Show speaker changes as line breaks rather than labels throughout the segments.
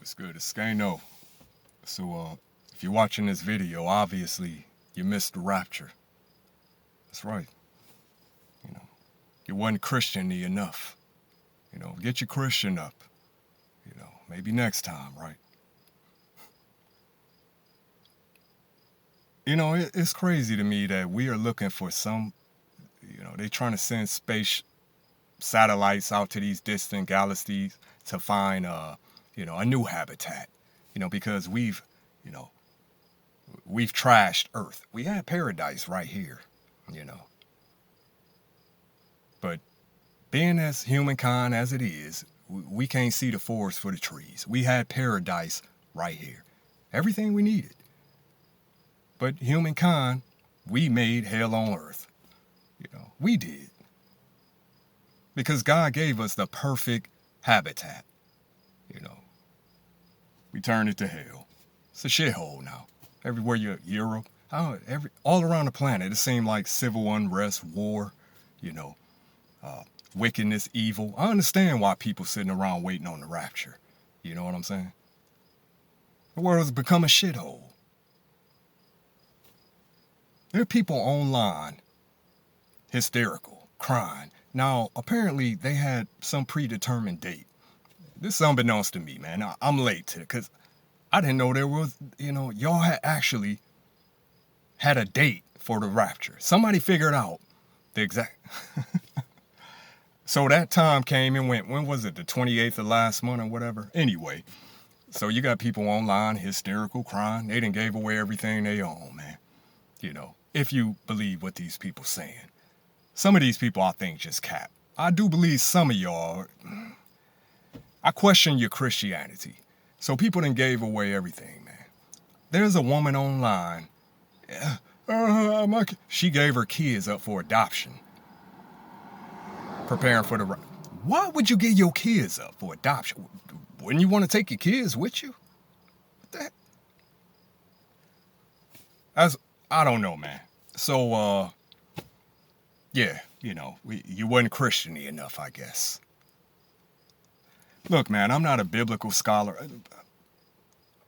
It's good. It's Skano. So, if you're watching this video, obviously you missed the rapture. That's right. You know, you wasn't Christian-y enough. Get your Christian up. Maybe next time, right? It's crazy to me that we are looking for some, they're trying to send space satellites out to these distant galaxies to find, a new habitat, because you know, we've trashed Earth. We had paradise right here, but being as humankind as it is, we can't see the forest for the trees. We had paradise right here. Everything we needed. But humankind, we made hell on earth. We did. Because God gave us the perfect habitat. We turned it to hell. It's a shithole now. Everywhere Europe, all around the planet, it seemed like civil unrest, war, wickedness, evil. I understand why people sitting around waiting on the rapture. You know what I'm saying? The world has become a shithole. There are people online, hysterical, crying. Now, apparently, they had some predetermined date. This is unbeknownst to me, man. I'm late to it, because I didn't know there was, y'all had actually had a date for the rapture. Somebody figured out the exact... So that time came and went. When was it? The 28th of last month or whatever? Anyway, so you got people online, hysterical, crying. They done gave away everything they own, man. If you believe what these people saying. Some of these people, I think, just cap. I do believe some of y'all, I question your Christianity. So people done gave away everything, man. There's a woman online. She gave her kids up for adoption. Preparing for the... Why would you give your kids up for adoption? Wouldn't you want to take your kids with you? What the heck? I don't know, man. So, yeah, you wasn't Christian-y enough, I guess. Look, man, I'm not a biblical scholar.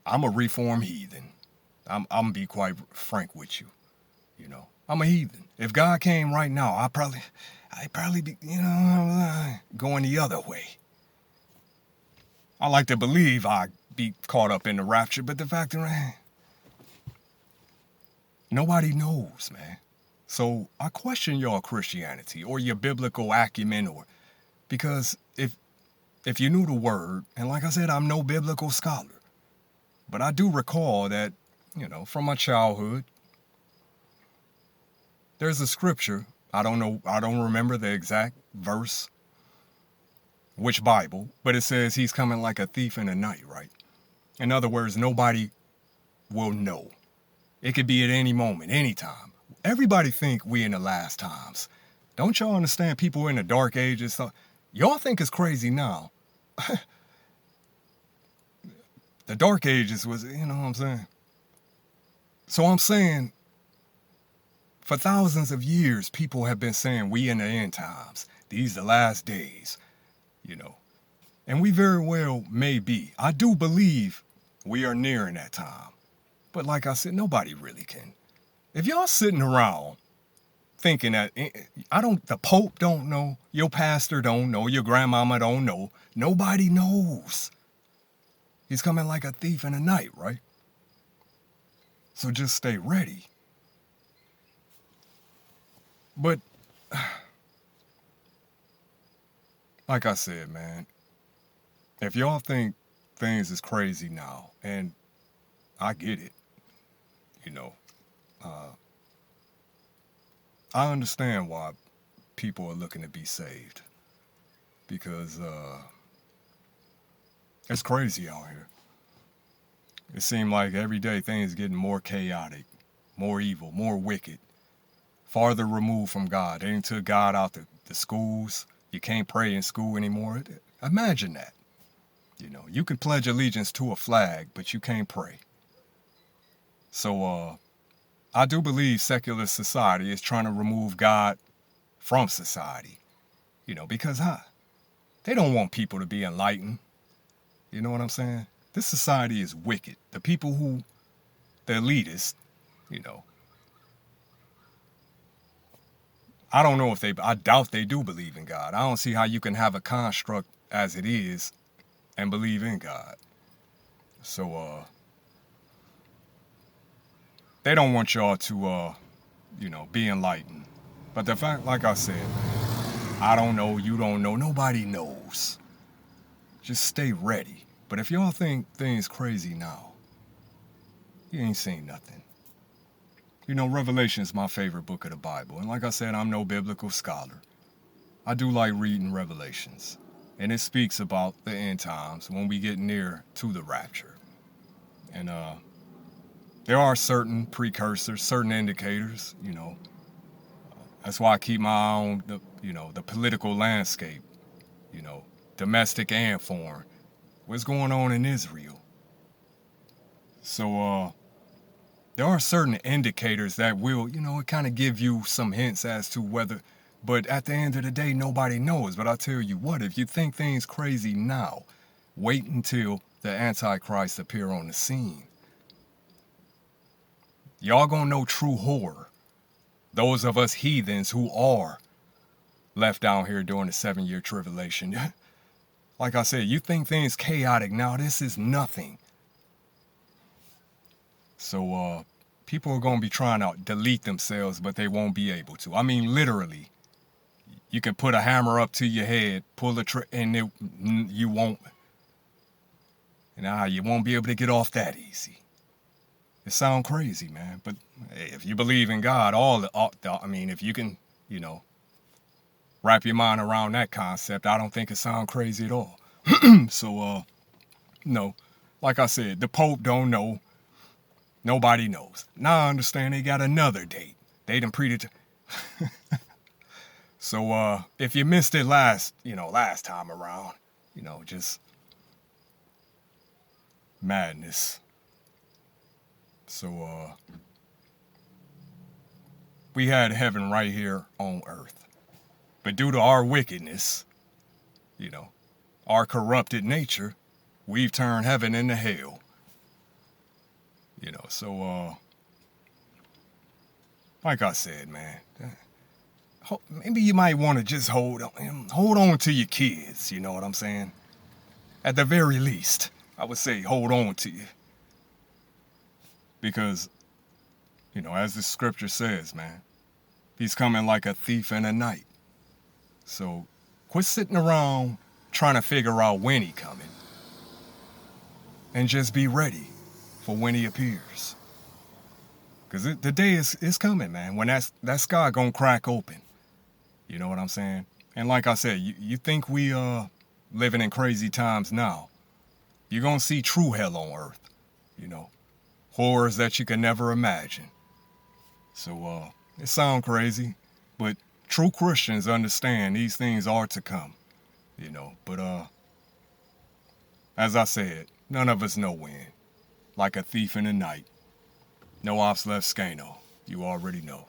I'm a reformed heathen. I'm gonna be quite frank with you. I'm a heathen. If God came right now, I'd probably be, going the other way. I like to believe I'd be caught up in the rapture, but the fact is, nobody knows, man. So I question your Christianity or your biblical acumen, because if you knew the word, and like I said, I'm no biblical scholar, but I do recall that, from my childhood, there's a scripture. I don't remember the exact verse, which Bible, but it says he's coming like a thief in the night, right? In other words, nobody will know. It could be at any moment, anytime. Everybody think we in the last times. Don't y'all understand people in the dark ages? Y'all think it's crazy now. The dark ages was, what I'm saying? So I'm saying, for thousands of years, people have been saying we in the end times. These the last days, And we very well may be. I do believe we are nearing that time. But like I said, nobody really can. If y'all sitting around thinking that, the Pope don't know, your pastor don't know, your grandmama don't know, nobody knows. He's coming like a thief in the night, right? So just stay ready. But, like I said, man, if y'all think things is crazy now, and I get it, I understand why people are looking to be saved, because it's crazy out here. It seems like every day things getting more chaotic, more evil, more wicked, farther removed from God. They done took God out the schools. You can't pray in school anymore. Imagine that. You can pledge allegiance to a flag, but you can't pray. So, I do believe secular society is trying to remove God from society, because they don't want people to be enlightened. You know what I'm saying? This society is wicked. The people who, the elitists, you know, I don't know if I doubt they do believe in God. I don't see how you can have a construct as it is and believe in God. So, they don't want y'all to, be enlightened. But the fact, like I said, I don't know, you don't know, nobody knows. Just stay ready. But if y'all think things crazy now, you ain't seen nothing. Revelation is my favorite book of the Bible. And like I said, I'm no biblical scholar. I do like reading Revelations. And it speaks about the end times when we get near to the rapture. And there are certain precursors, certain indicators, That's why I keep my eye on the political landscape, domestic and foreign. What's going on in Israel? So there are certain indicators that will, it kind of give you some hints as to whether, but at the end of the day, nobody knows. But I tell you what, if you think things crazy now, wait until the Antichrist appear on the scene. Y'all gonna know true horror. Those of us heathens who are left down here during the 7-year tribulation. Like I said, you think things chaotic now, this is nothing. So people are going to be trying to delete themselves, but they won't be able to. I mean, literally. You can put a hammer up to your head, pull a and you won't. You won't be able to get off that easy. It sounds crazy, man. But hey, if you believe in God, if you can, wrap your mind around that concept, I don't think it sounds crazy at all. So, no. Like I said, the Pope don't know. Nobody knows. Now I understand they got another date. They done So, if you missed it last time around, just madness. So, we had heaven right here on earth. But due to our wickedness, our corrupted nature, we've turned heaven into hell. So, like I said, man, maybe you might want to just hold on to your kids, you know what I'm saying? At the very least, I would say hold on to you. Because, as the scripture says, man, he's coming like a thief in the night. So, quit sitting around trying to figure out when he coming. And just be ready for when he appears. Because the day is coming, man, when that sky gonna crack open. You know what I'm saying? And like I said, you think we living in crazy times now. You're gonna see true hell on earth. Horrors that you can never imagine. So it sounds crazy, but true Christians understand these things are to come. But as I said, none of us know when. Like a thief in the night. No ops left Scano. You already know.